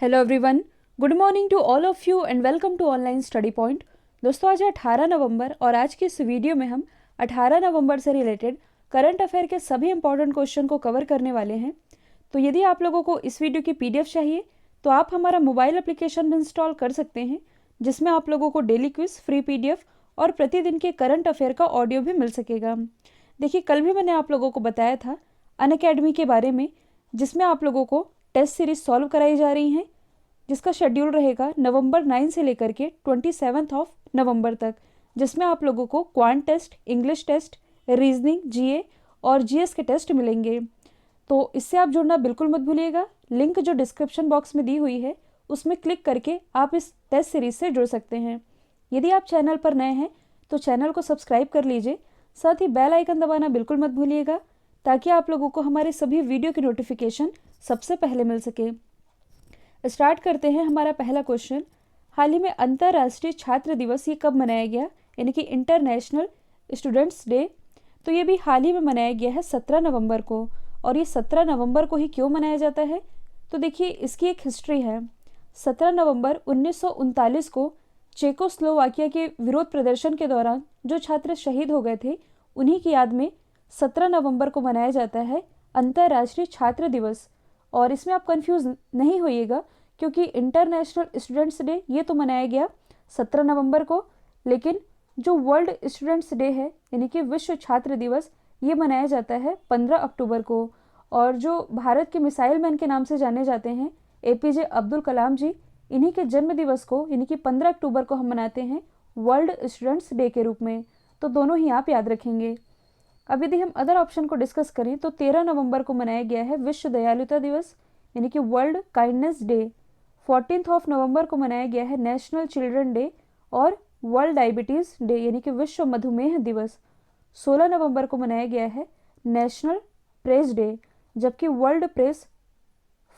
Hello everyone, good morning to all of you and welcome to online study point. दोस्तों, आज है 18 नवंबर और आज की इस वीडियो में हम 18 नवंबर से रिलेटेड करंट अफेयर के सभी इंपॉर्टेंट क्वेश्चन को कवर करने वाले हैं। तो यदि आप लोगों को इस वीडियो की पीडीएफ चाहिए तो आप हमारा मोबाइल एप्लीकेशन भी इंस्टॉल कर सकते हैं, जिसमें आप लोगों को डेली क्विज, फ्री पीडीएफ और प्रतिदिन के करंट अफेयर का ऑडियो भी मिल सकेगा। देखिए, कल भी मैंने आप लोगों को बताया था अनअकैडमी के बारे में, जिसमें आप लोगों को टेस्ट सीरीज सॉल्व कराई जा रही हैं, जिसका शेड्यूल रहेगा नवंबर 9 से लेकर के 27 ऑफ नवंबर तक, जिसमें आप लोगों को quant test, English test, reasoning, GA और जीएस के टेस्ट मिलेंगे। तो इससे आप जुड़ना बिल्कुल मत भूलिएगा। लिंक जो डिस्क्रिप्शन बॉक्स में दी हुई है उसमें क्लिक करके आप इस टेस्ट सीरीज से जुड़ सकते हैं। यदि आप चैनल पर नए हैं तो चैनल को सब्सक्राइब कर लीजिए, साथ ही बेल आइकन दबाना बिल्कुल मत भूलिएगा, ताकि आप लोगों को हमारे सभी वीडियो की नोटिफिकेशन सबसे पहले मिल सके। स्टार्ट करते हैं हमारा पहला क्वेश्चन। हाल ही में अंतर्राष्ट्रीय छात्र दिवस ये कब मनाया गया, यानी कि इंटरनेशनल स्टूडेंट्स डे। तो ये भी हाल ही में मनाया गया है 17 नवंबर को। और ये 17 नवंबर को ही क्यों मनाया जाता है, तो देखिए इसकी एक हिस्ट्री है। 17 नवंबर 1939 को चेकोस्लोवाकिया के विरोध प्रदर्शन के दौरान जो छात्र शहीद हो गए थे, उन्हीं की याद में 17 नवंबर को मनाया जाता है अंतर्राष्ट्रीय छात्र दिवस। और इसमें आप कंफ्यूज नहीं होइएगा, क्योंकि इंटरनेशनल स्टूडेंट्स डे ये तो मनाया गया 17 नवंबर को, लेकिन जो वर्ल्ड स्टूडेंट्स डे है यानी कि विश्व छात्र दिवस, ये मनाया जाता है 15 अक्टूबर को। और जो भारत के मिसाइल मैन के नाम से जाने जाते हैं एपीजे अब्दुल कलाम जी, इन्हीं के जन्म दिवस को यानी कि 15 अक्टूबर को हम मनाते हैं वर्ल्ड स्टूडेंट्स डे के रूप में। तो दोनों ही आप याद रखेंगे। अब यदि हम अदर ऑप्शन को डिस्कस करें तो 13 नवंबर को मनाया गया है विश्व दयालुता दिवस यानी कि world kindness day. 14 of November को मनाया गया है नेशनल चिल्ड्रन डे और वर्ल्ड डायबिटीज़ डे यानी कि विश्व मधुमेह दिवस। 16 नवंबर को मनाया गया है नेशनल प्रेस डे, जबकि वर्ल्ड प्रेस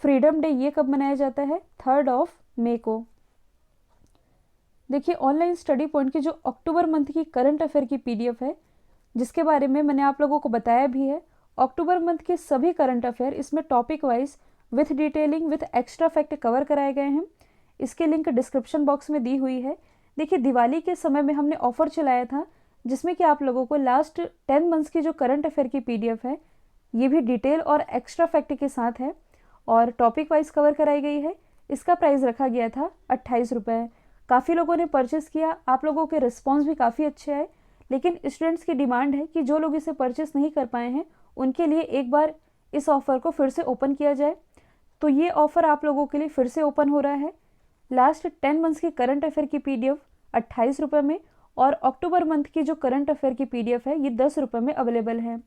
फ्रीडम डे ये कब मनाया जाता है, 3 मई को। देखिए, ऑनलाइन स्टडी पॉइंट की जो अक्टूबर मंथ की करंट अफेयर की पीडीएफ है, जिसके बारे में मैंने आप लोगों को बताया भी है, अक्टूबर मंथ के सभी करंट अफेयर इसमें topic wise with detailing with extra fact cover कराए गए हैं। इसके लिंक डिस्क्रिप्शन बॉक्स में दी हुई है। देखिए, दिवाली के समय में हमने ऑफर चलाया था, जिसमें कि आप लोगों को लास्ट 10 मंथ्स की जो करंट अफेयर की पीडीएफ है, ये भी डिटेल और एक्स्ट्रा फैक्ट के साथ है और टॉपिक वाइज कवर कराई गई है। इसका प्राइस रखा गया था 28 रुपये। काफ़ी लोगों ने परचेस किया, आप लोगों के रिस्पॉन्स भी काफ़ी अच्छे आए, लेकिन स्टूडेंट्स की डिमांड है कि जो लोग इसे परचेस नहीं कर पाए हैं उनके लिए एक बार इस ऑफ़र को फिर से ओपन किया जाए। तो ये ऑफ़र आप लोगों के लिए फिर से ओपन हो रहा है। लास्ट 10 मंथ्स की करंट अफेयर की पीडीएफ 28 रुपये में और अक्टूबर मंथ की जो करंट अफेयर की पीडीएफ है ये 10 रुपये में अवेलेबल है।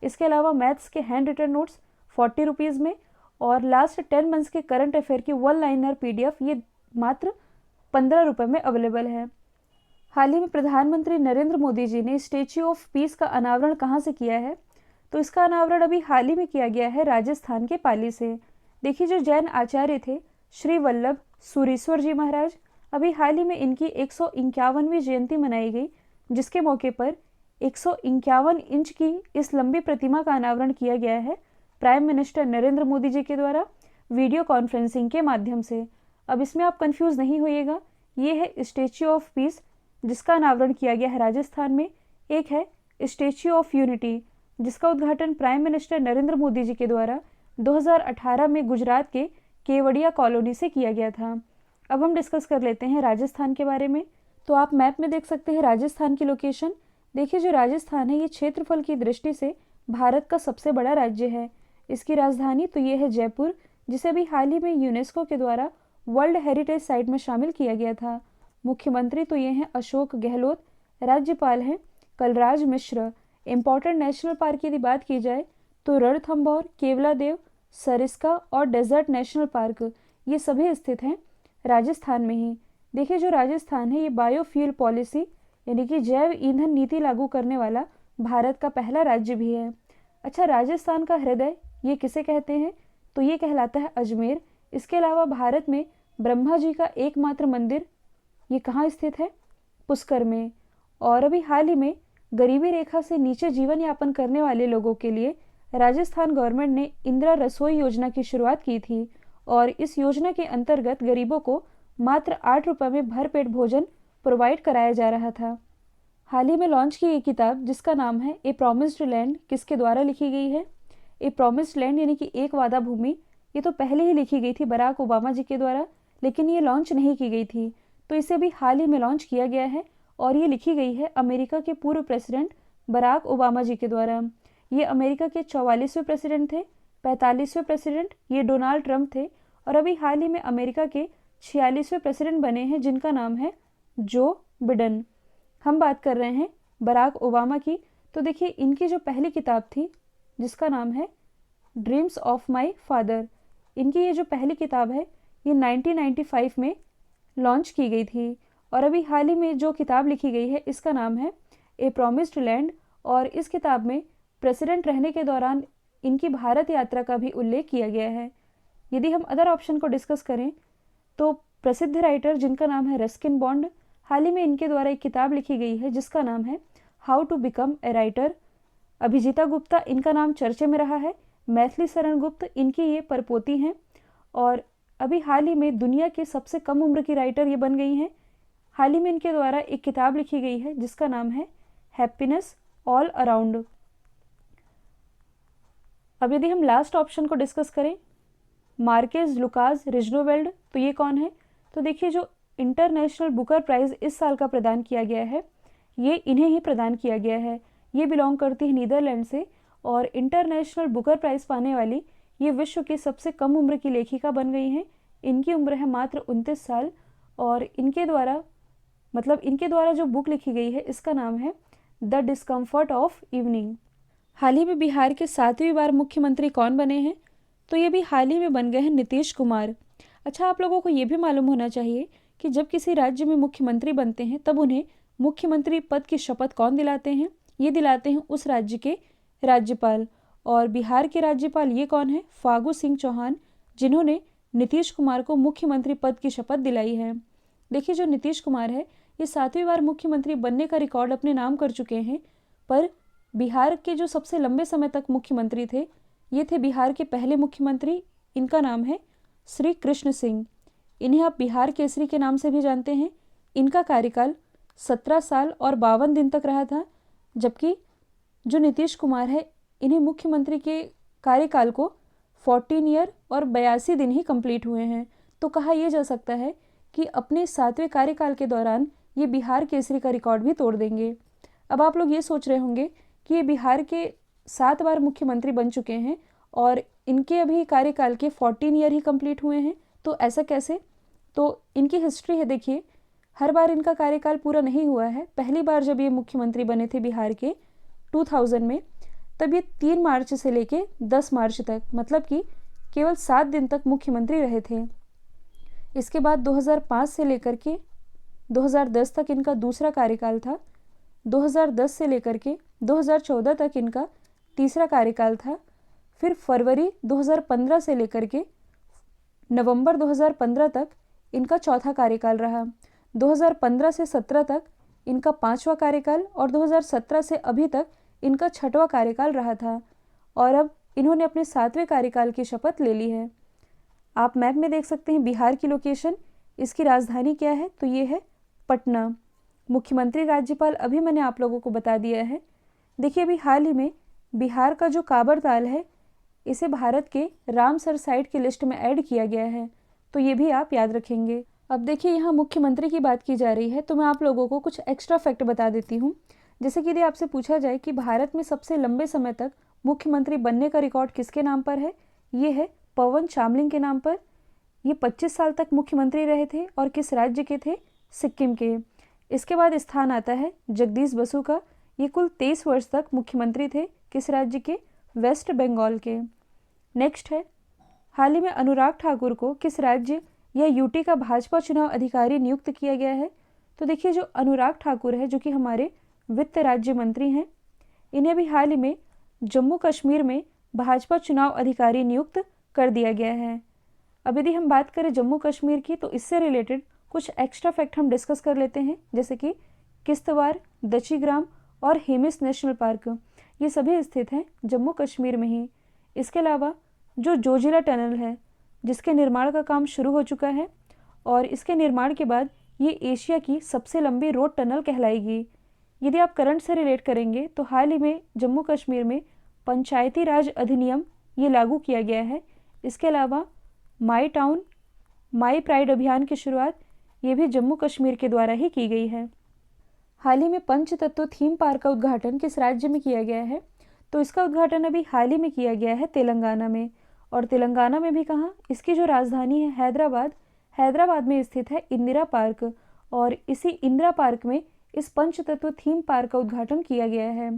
इसके अलावा मैथ्स के हैंड रिटन नोट्स 40 रुपीज़ में और लास्ट 10 मंथ्स के करंट अफेयर की 1 लाइनर पीडीएफ ये मात्र 15 रुपये में अवेलेबल है। हाल ही में प्रधानमंत्री नरेंद्र मोदी जी ने स्टेच्यू ऑफ पीस का अनावरण कहाँ से किया है, तो इसका अनावरण अभी हाल ही में किया गया है राजस्थान के पाली से। देखिए, जो जैन आचार्य थे श्री वल्लभ सूरीश्वर जी महाराज, अभी हाल ही में इनकी 151वीं जयंती मनाई गई, जिसके मौके पर 151 इंच की इस लंबी प्रतिमा का अनावरण किया गया है प्राइम मिनिस्टर नरेंद्र मोदी जी के द्वारा वीडियो कॉन्फ्रेंसिंग के माध्यम से। अब इसमें आप कंफ्यूज नहीं होइएगा, ये है स्टेच्यू ऑफ पीस जिसका अनावरण किया गया है राजस्थान में। एक है स्टेच्यू ऑफ यूनिटी, जिसका उद्घाटन प्राइम मिनिस्टर नरेंद्र मोदी जी के द्वारा 2018 में गुजरात के केवड़िया कॉलोनी से किया गया था। अब हम डिस्कस कर लेते हैं राजस्थान के बारे में। तो आप मैप में देख सकते हैं राजस्थान की लोकेशन। देखिए, जो राजस्थान है ये क्षेत्रफल की दृष्टि से भारत का सबसे बड़ा राज्य है। इसकी राजधानी तो ये है जयपुर, जिसे भी हाल ही में यूनेस्को के द्वारा वर्ल्ड हेरिटेज साइट में शामिल किया गया था। मुख्यमंत्री तो ये हैं अशोक गहलोत, राज्यपाल हैं Kalraj Mishra. Important national park की यदि बात की जाए तो रणथंभौर, केवलादेव, सरिस्का और डेजर्ट नेशनल पार्क ये सभी स्थित हैं राजस्थान में ही। देखिए, जो राजस्थान है ये बायोफ्यूल पॉलिसी यानी कि जैव ईंधन नीति लागू करने वाला भारत का पहला राज्य भी है। अच्छा, राजस्थान का हृदय ये किसे कहते हैं, तो ये कहलाता है अजमेर। इसके अलावा भारत में ब्रह्मा जी का एकमात्र मंदिर ये कहाँ स्थित है, पुष्कर में। और अभी हाल ही में गरीबी रेखा से नीचे जीवन यापन करने वाले लोगों के लिए राजस्थान गवर्नमेंट ने इंदिरा रसोई योजना की शुरुआत की थी और इस योजना के अंतर्गत गरीबों को मात्र 8 रुपये में भरपेट भोजन प्रोवाइड कराया जा रहा था। हाल ही में लॉन्च की ये किताब जिसका नाम है ए प्रॉमिस्ड लैंड किसके द्वारा लिखी गई है? ए प्रॉमिस्ड लैंड यानी कि एक वादा भूमि, ये तो पहले ही लिखी गई थी बराक ओबामा जी के द्वारा, लेकिन ये लॉन्च नहीं की गई थी, तो इसे भी हाल ही में लॉन्च किया गया है और ये लिखी गई है अमेरिका के पूर्व प्रेसिडेंट बराक ओबामा जी के द्वारा। ये अमेरिका के 44वें प्रेसिडेंट थे। 45वें प्रेसिडेंट ये डोनाल्ड ट्रंप थे और अभी हाल ही में अमेरिका के 46वें प्रेसिडेंट बने हैं जिनका नाम है जो बिडेन। हम बात कर रहे हैं बराक ओबामा की। तो देखिए इनकी जो पहली किताब थी जिसका नाम है ड्रीम्स ऑफ माय फादर, इनकी ये जो पहली किताब है ये 1995 में लॉन्च की गई थी और अभी हाल ही में जो किताब लिखी गई है इसका नाम है ए प्रॉमिस्ड लैंड और इस किताब में प्रेसिडेंट रहने के दौरान इनकी भारत यात्रा का भी उल्लेख किया गया है। यदि हम अदर ऑप्शन को डिस्कस करें तो प्रसिद्ध राइटर जिनका नाम है रस्किन बॉन्ड, हाल ही में इनके द्वारा एक किताब लिखी गई है जिसका नाम है how to become a writer. Abhijita Gupta इनका नाम चर्चे में रहा है। मैथिली शरण गुप्त इनकी ये परपोती हैं और अभी हाल ही में दुनिया की सबसे कम उम्र की राइटर ये बन गई हैं। हाल ही में इनके द्वारा एक किताब लिखी गई है जिसका नाम है हैप्पीनेस ऑल अराउंड। अब यदि हम लास्ट ऑप्शन को डिस्कस करें मार्केज लुकास रिजनोवेल्ड, तो ये कौन है? तो देखिए जो इंटरनेशनल बुकर प्राइज़ इस साल का प्रदान किया गया है ये इन्हें ही प्रदान किया गया है। ये बिलोंग करती है नीदरलैंड से और इंटरनेशनल बुकर प्राइज़ पाने वाली ये विश्व की सबसे कम उम्र की लेखिका बन गई हैं। इनकी उम्र है मात्र 29 साल और इनके द्वारा जो बुक लिखी गई है इसका नाम है द डिस्कम्फर्ट ऑफ इवनिंग। हाल ही में बिहार के 7वीं बार मुख्यमंत्री कौन बने हैं? तो ये भी हाल ही में बन गए हैं नीतीश कुमार। अच्छा, आप लोगों को ये भी मालूम होना चाहिए कि जब किसी राज्य में मुख्यमंत्री बनते हैं तब उन्हें मुख्यमंत्री पद की शपथ कौन दिलाते हैं? ये दिलाते हैं उस राज्य के राज्यपाल। और बिहार के राज्यपाल ये कौन है? फागू सिंह चौहान, जिन्होंने नीतीश कुमार को मुख्यमंत्री पद की शपथ दिलाई है। देखिए जो नीतीश कुमार है ये 7वीं बार मुख्यमंत्री बनने का रिकॉर्ड अपने नाम कर चुके हैं, पर बिहार के जो सबसे लंबे समय तक मुख्यमंत्री थे ये थे बिहार के पहले मुख्यमंत्री, इनका नाम है श्री कृष्ण सिंह। इन्हें आप बिहार केसरी के नाम से भी जानते हैं। इनका कार्यकाल 17 साल और 52 दिन तक रहा था, जबकि जो नीतीश कुमार है इन्हें मुख्यमंत्री के कार्यकाल को 14 ईयर और 82 दिन ही कंप्लीट हुए हैं। तो कहा यह जा सकता है कि अपने 7वें कार्यकाल के दौरान ये बिहार केसरी का रिकॉर्ड भी तोड़ देंगे। अब आप लोग ये सोच रहे होंगे कि ये बिहार के 7 बार मुख्यमंत्री बन चुके हैं और इनके अभी कार्यकाल के 14 ईयर ही कंप्लीट हुए हैं, तो ऐसा कैसे? तो इनकी हिस्ट्री है, देखिए हर बार इनका कार्यकाल पूरा नहीं हुआ है। पहली बार जब ये मुख्यमंत्री बने थे बिहार के 2000 में, तब ये 3 मार्च से लेके 10 मार्च तक, मतलब कि केवल 7 दिन तक मुख्यमंत्री रहे थे। इसके बाद 2005 से लेकर के 2010 तक इनका दूसरा कार्यकाल था। 2010 से लेकर के 2014 तक इनका तीसरा कार्यकाल था। फिर फरवरी 2015 से लेकर के नवंबर 2015 तक इनका चौथा कार्यकाल रहा। 2015 से 17 तक इनका 5वां कार्यकाल और 2017 से अभी तक इनका 6वां कार्यकाल रहा था और अब इन्होंने अपने 7वें कार्यकाल की शपथ ले ली है। आप मैप में देख सकते हैं बिहार की लोकेशन, इसकी राजधानी क्या है? तो ये है पटना। मुख्यमंत्री राज्यपाल अभी मैंने आप लोगों को बता दिया है। देखिए अभी हाल ही में बिहार का जो काबर ताल है इसे भारत के रामसर साइट की लिस्ट में ऐड किया गया है, तो ये भी आप याद रखेंगे। अब देखिए यहाँ मुख्यमंत्री की बात की जा रही है तो मैं आप लोगों को कुछ एक्स्ट्रा फैक्ट बता देती हूँ। जैसे कि यदि आपसे पूछा जाए कि भारत में सबसे लंबे समय तक मुख्यमंत्री बनने का रिकॉर्ड किसके नाम पर है, ये है पवन चामलिंग के नाम पर। ये 25 साल तक मुख्यमंत्री रहे थे और किस राज्य के थे? सिक्किम के। इसके बाद स्थान आता है जगदीश बसु का। ये कुल 23 वर्ष तक मुख्यमंत्री थे, किस राज्य के? वेस्ट बंगाल के। नेक्स्ट है हाल ही में अनुराग ठाकुर को किस राज्य या यूटी का भाजपा चुनाव अधिकारी नियुक्त किया गया है? तो देखिए जो अनुराग ठाकुर है जो कि हमारे वित्त राज्य मंत्री हैं, इन्हें भी हाल ही में जम्मू कश्मीर में भाजपा चुनाव अधिकारी नियुक्त कर दिया गया है। अब यदि हम बात करें जम्मू कश्मीर की तो इससे रिलेटेड कुछ एक्स्ट्रा फैक्ट हम डिस्कस कर लेते हैं, जैसे कि किश्तवाड़, दचीग्राम और हेमिस नेशनल पार्क, ये सभी स्थित हैं जम्मू कश्मीर में ही। इसके अलावा जो जोजिला टनल है, जिसके निर्माण का काम शुरू हो चुका है और इसके निर्माण के बाद ये एशिया की सबसे लंबी रोड टनल कहलाएगी। यदि आप करंट से रिलेट करेंगे तो हाल ही में जम्मू कश्मीर में पंचायती राज अधिनियम ये लागू किया गया है। इसके अलावा माई टाउन माई प्राइड अभियान की शुरुआत ये भी जम्मू कश्मीर के द्वारा ही की गई है। हाल ही में पंचतत्व थीम पार्क का उद्घाटन किस राज्य में किया गया है? तो इसका उद्घाटन अभी हाल ही में किया गया है तेलंगाना में। और तेलंगाना में भी कहाँ? इसकी जो राजधानी है हैदराबाद, हैदराबाद में स्थित है इंदिरा पार्क और इसी इंदिरा पार्क में इस पंचतत्व थीम पार्क का उद्घाटन किया गया है।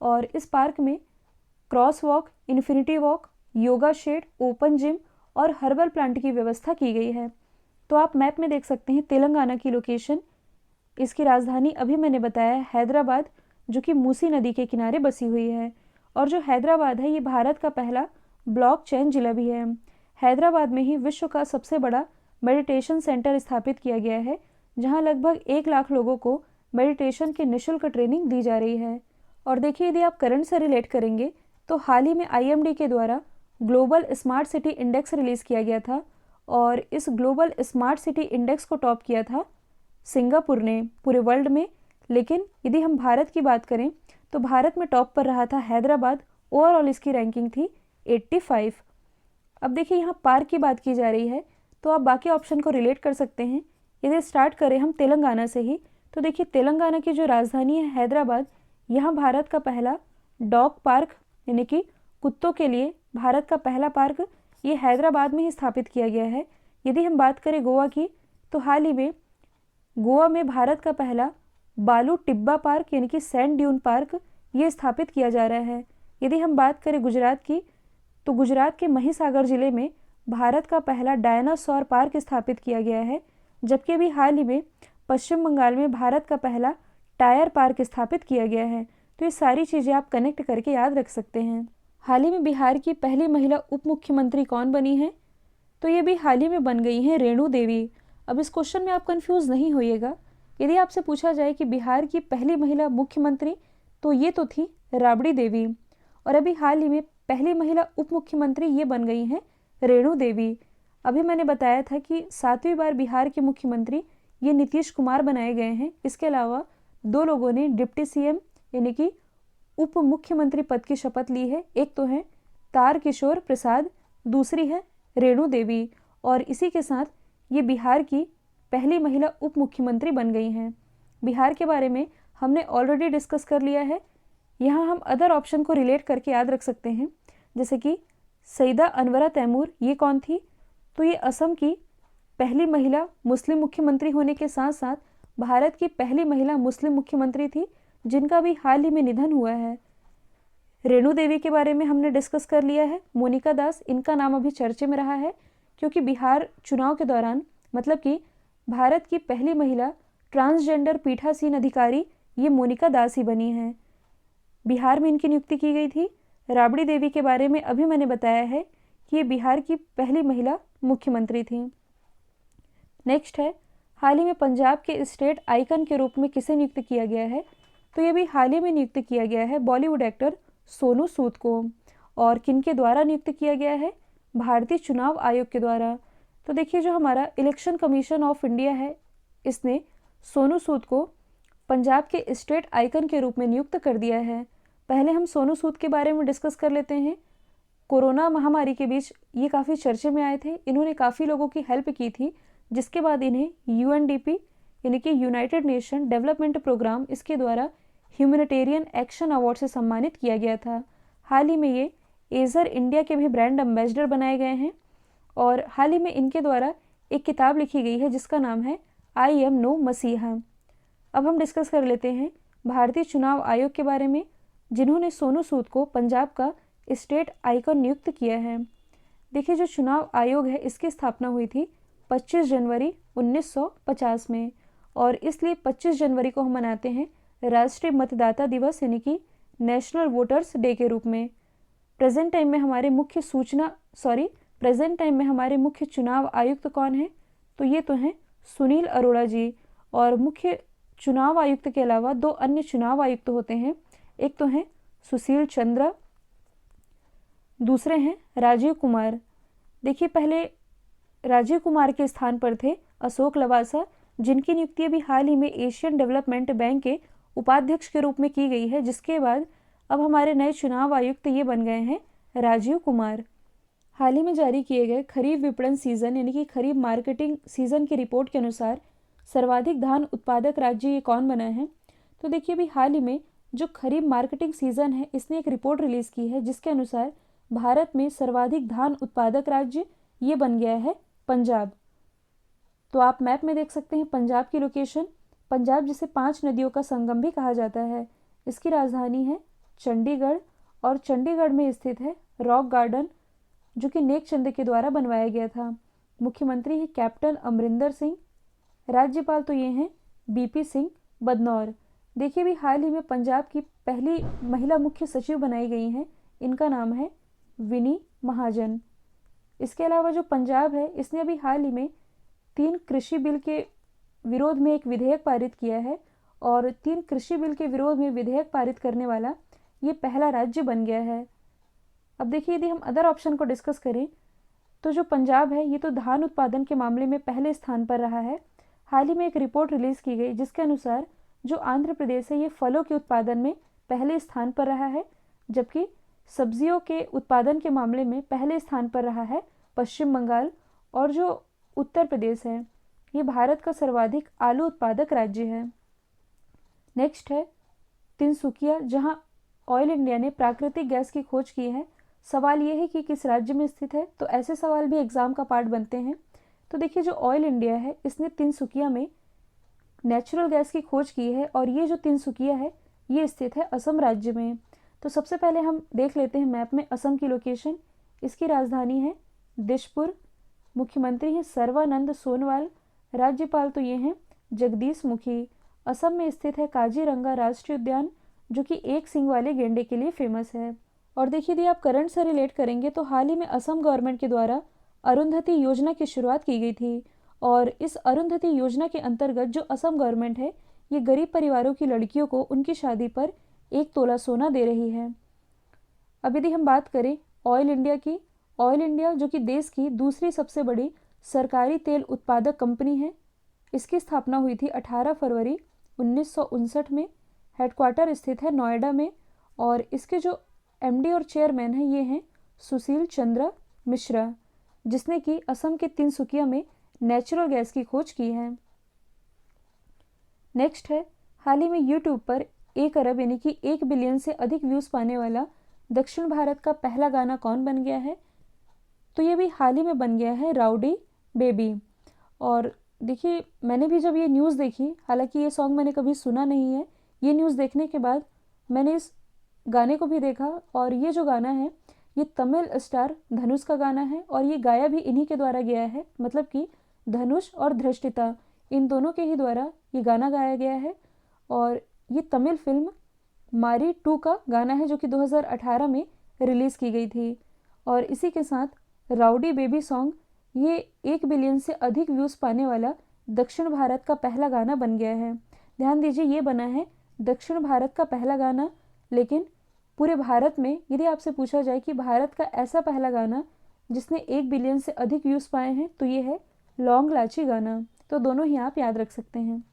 और इस पार्क में cross walk, infinity walk, yoga shed, open gym और हर्बल प्लांट की व्यवस्था की गई है। तो आप मैप में देख सकते हैं तेलंगाना की लोकेशन। इसकी राजधानी अभी मैंने बताया हैदराबाद, जो कि मूसी नदी के किनारे बसी हुई है। और जो हैदराबाद है ये भारत का पहला ब्लॉकचेन जिला भी है। हैदराबाद में ही विश्व का सबसे बड़ा मेडिटेशन सेंटर स्थापित किया गया है, जहां लगभग 1 लाख लोगों को मेडिटेशन की निःशुल्क ट्रेनिंग दी जा रही है। और देखिए, यदि आप करंट से रिलेट करेंगे तो हाल ही में IMD के द्वारा global smart city index release किया गया था और इस ग्लोबल स्मार्ट सिटी इंडेक्स को टॉप किया था सिंगापुर ने पूरे वर्ल्ड में। लेकिन यदि हम भारत की बात करें तो भारत में टॉप पर रहा था हैदराबाद। ओवरऑल इसकी रैंकिंग थी 85। अब देखिए, यहाँ पार्क की बात की जा रही है तो आप बाकी ऑप्शन को रिलेट कर सकते हैं। यदि स्टार्ट करें हम तेलंगाना से ही, तो देखिए तेलंगाना की जो राजधानी है हैदराबाद, यहाँ भारत का पहला डॉग पार्क यानी कि कुत्तों के लिए भारत का पहला पार्क ये हैदराबाद में ही स्थापित किया गया है। यदि हम बात करें गोवा की, तो हाल ही में गोवा में भारत का पहला बालू टिब्बा पार्क यानी कि सैंड ड्यून पार्क ये स्थापित किया जा रहा है। यदि हम बात करें गुजरात की, तो गुजरात के महिसागर जिले में भारत का पहला डायनासोर पार्क स्थापित किया गया है। जबकि अभी हाल ही में पश्चिम बंगाल में भारत का पहला टायर पार्क स्थापित किया गया है। तो ये सारी चीज़ें आप कनेक्ट करके याद रख सकते हैं। हाल ही में बिहार की पहली महिला उप मुख्यमंत्री कौन बनी है? तो ये भी हाल ही में बन गई हैं रेणु देवी। अब इस क्वेश्चन में आप कंफ्यूज नहीं होइएगा। यदि आपसे पूछा जाए कि बिहार की पहली महिला मुख्यमंत्री, तो ये तो थी राबड़ी देवी। और अभी हाल ही में पहली महिला उप मुख्यमंत्री ये बन गई हैं रेणु देवी। अभी मैंने बताया था कि 7वीं बार बिहार के मुख्यमंत्री ये नीतीश कुमार बनाए गए हैं। इसके अलावा 2 लोगों ने डिप्टी CM यानी कि उप मुख्यमंत्री पद की शपथ ली है। एक तो है तारकिशोर प्रसाद, दूसरी है रेणु देवी। और इसी के साथ ये बिहार की पहली महिला उप मुख्यमंत्री बन गई हैं। बिहार के बारे में हमने ऑलरेडी डिस्कस कर लिया है। यहाँ हम अदर ऑप्शन को रिलेट करके याद रख सकते हैं, जैसे कि सईदा अनवरा तैमूर ये कौन थी? तो ये असम की पहली महिला मुस्लिम मुख्यमंत्री होने के साथ साथ भारत की पहली महिला मुस्लिम मुख्यमंत्री थी, जिनका भी हाल ही में निधन हुआ है। रेणु देवी के बारे में हमने डिस्कस कर लिया है। मोनिका दास, इनका नाम अभी चर्चे में रहा है क्योंकि बिहार चुनाव के दौरान, मतलब कि भारत की पहली महिला ट्रांसजेंडर पीठासीन अधिकारी ये मोनिका दास ही बनी हैं। बिहार में इनकी नियुक्ति की गई थी। राबड़ी देवी के बारे में अभी मैंने बताया है कि ये बिहार की पहली महिला मुख्यमंत्री थी। नेक्स्ट है, हाल ही में पंजाब के स्टेट आइकन के रूप में किसे नियुक्त किया गया है? तो ये भी हाल ही में नियुक्त किया गया है बॉलीवुड एक्टर सोनू सूद को। और किनके द्वारा नियुक्त किया गया है? भारतीय चुनाव आयोग के द्वारा। तो देखिए, जो हमारा इलेक्शन कमीशन ऑफ इंडिया है, इसने सोनू सूद को पंजाब के स्टेट आइकन के रूप में नियुक्त कर दिया है। पहले हम सोनू सूद के बारे में डिस्कस कर लेते हैं। कोरोना महामारी के बीच ये काफ़ी चर्चे में आए थे। इन्होंने काफ़ी लोगों की हेल्प की थी, जिसके बाद इन्हें UNDP यानी कि यूनाइटेड नेशन डेवलपमेंट प्रोग्राम, इसके द्वारा ह्यूमैनिटेरियन एक्शन अवार्ड से सम्मानित किया गया था। हाल ही में ये एजर इंडिया के भी ब्रांड एम्बेसडर बनाए गए हैं। और हाल ही में इनके द्वारा एक किताब लिखी गई है जिसका नाम है आई एम नो मसीहा। अब हम डिस्कस कर लेते हैं भारतीय चुनाव आयोग के बारे में, जिन्होंने सोनू सूद को पंजाब का स्टेट आइकन नियुक्त किया है। देखिए, जो चुनाव आयोग है इसकी स्थापना हुई थी 25 जनवरी 1950 में और इसलिए 25 जनवरी को हम मनाते हैं राष्ट्रीय मतदाता दिवस यानी कि नेशनल वोटर्स डे के रूप में। प्रेजेंट टाइम में हमारे मुख्य चुनाव आयुक्त कौन है? तो ये तो हैं सुनील अरोड़ा जी। और मुख्य चुनाव आयुक्त के अलावा 2 अन्य चुनाव आयुक्त होते हैं। एक तो हैं सुशील चंद्रा, दूसरे हैं राजीव कुमार। देखिए, पहले राजीव कुमार के स्थान पर थे अशोक लवासा, जिनकी नियुक्ति अभी हाल ही में एशियन डेवलपमेंट बैंक के उपाध्यक्ष के रूप में की गई है, जिसके बाद अब हमारे नए चुनाव आयुक्त ये बन गए हैं राजीव कुमार। हाल ही में जारी किए गए खरीफ विपणन सीजन यानी कि खरीफ मार्केटिंग सीजन की रिपोर्ट के अनुसार सर्वाधिक धान उत्पादक राज्य ये कौन बना है? तो देखिए अभी हाल ही में जो खरीफ मार्केटिंग सीजन है इसने एक रिपोर्ट रिलीज की है, जिसके अनुसार भारत में सर्वाधिक धान उत्पादक राज्य ये बन गया है पंजाब। तो आप मैप में देख सकते हैं पंजाब की लोकेशन। पंजाब जिसे 5 नदियों का संगम भी कहा जाता है, इसकी राजधानी है चंडीगढ़, और चंडीगढ़ में स्थित है रॉक गार्डन, जो कि नेक चंद के द्वारा बनवाया गया था। मुख्यमंत्री है कैप्टन अमरिंदर सिंह। राज्यपाल तो ये हैं बीपी सिंह बदनौर। देखिए भी हाल ही में पंजाब की पहली महिला मुख्य सचिव बनाई गई हैं, इनका नाम है विनी महाजन। इसके अलावा जो पंजाब है इसने अभी हाल ही में 3 कृषि बिल के विरोध में एक विधेयक पारित किया है, और 3 कृषि बिल के विरोध में विधेयक पारित करने वाला ये पहला राज्य बन गया है। अब देखिए यदि हम अदर ऑप्शन को डिस्कस करें तो जो पंजाब है ये तो धान उत्पादन के मामले में पहले स्थान पर रहा है। हाल ही में एक रिपोर्ट रिलीज की गई जिसके अनुसार जो आंध्र प्रदेश है ये फलों के उत्पादन में पहले स्थान पर रहा है, जबकि सब्जियों के उत्पादन के मामले में पहले स्थान पर रहा है पश्चिम बंगाल, और जो उत्तर प्रदेश है ये भारत का सर्वाधिक आलू उत्पादक राज्य है। नेक्स्ट है तिनसुकिया, जहां ऑयल इंडिया ने प्राकृतिक गैस की खोज की है। सवाल ये है कि किस राज्य में स्थित है, तो ऐसे सवाल भी एग्जाम का पार्ट बनते हैं। तो देखिए जो ऑयल इंडिया है इसने तिनसुकिया में नेचुरल गैस की खोज की है, और ये जो तिनसुकिया है ये स्थित है असम राज्य में। तो सबसे पहले हम देख लेते हैं मैप में असम की लोकेशन। इसकी राजधानी है दिशपुर, मुख्यमंत्री हैं सर्बानंद सोनोवाल, राज्यपाल तो ये हैं जगदीश मुखी। असम में स्थित है काजीरंगा राष्ट्रीय उद्यान, जो कि एक सींग वाले गेंडे के लिए फेमस है। और देखिए यदि आप करंट से रिलेट करेंगे तो हाल ही में असम गवर्नमेंट के द्वारा अरुंधति योजना की शुरुआत की गई थी, और इस अरुंधति योजना के अंतर्गत जो असम गवर्नमेंट है ये गरीब परिवारों की लड़कियों को उनकी शादी पर 1 तोला सोना दे रही है। अब यदि हम बात करें ऑयल इंडिया की, ऑयल इंडिया जो कि देश की दूसरी सबसे बड़ी सरकारी तेल उत्पादक कंपनी है, इसकी स्थापना हुई थी 18 फरवरी 1959 में। हेडक्वार्टर स्थित है नोएडा में, और इसके जो एमडी और चेयरमैन हैं ये हैं सुशील चंद्र मिश्रा, जिसने कि असम के तिनसुकिया में नेचुरल गैस की खोज की है। नेक्स्ट है हाल ही में यूट्यूब पर 1 अरब यानी कि 1 बिलियन से अधिक व्यूज़ पाने वाला दक्षिण भारत का पहला गाना कौन बन गया है? तो ये भी हाल ही में बन गया है राउडी बेबी। और देखिए मैंने भी जब ये न्यूज़ देखी, हालांकि ये सॉन्ग मैंने कभी सुना नहीं है, ये न्यूज़ देखने के बाद मैंने इस गाने को भी देखा, और ये जो गाना है ये तमिल स्टार धनुष का गाना है, और ये गाया भी इन्हीं के द्वारा गया है, मतलब कि धनुष और धृष्टिता इन दोनों के ही द्वारा ये गाना गाया गया है। और ये तमिल फिल्म मारी 2 का गाना है, जो कि 2018 में रिलीज़ की गई थी। और इसी के साथ राउडी बेबी सॉन्ग ये 1 बिलियन से अधिक व्यूज़ पाने वाला दक्षिण भारत का पहला गाना बन गया है। ध्यान दीजिए ये बना है दक्षिण भारत का पहला गाना, लेकिन पूरे भारत में यदि आपसे पूछा जाए कि भारत का ऐसा पहला गाना जिसने 1 बिलियन से अधिक व्यूज़ पाए हैं, तो ये है लॉन्ग लाची गाना। तो दोनों ही आप याद रख सकते हैं।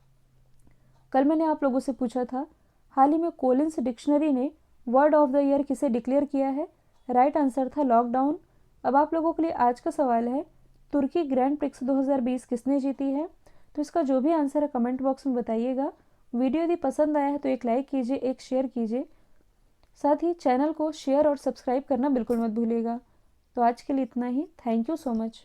कल मैंने आप लोगों से पूछा था हाल ही में कोलिंस डिक्शनरी ने वर्ड ऑफ द ईयर किसे डिक्लेयर किया है? राइट आंसर था लॉकडाउन। अब आप लोगों के लिए आज का सवाल है तुर्की ग्रैंड प्रिक्स 2020 किसने जीती है? तो इसका जो भी आंसर है कमेंट बॉक्स में बताइएगा। वीडियो यदि पसंद आया है तो एक लाइक कीजिए, एक शेयर कीजिए, साथ ही चैनल को शेयर और सब्सक्राइब करना बिल्कुल मत भूलिएगा। तो आज के लिए इतना ही। Thank you so much.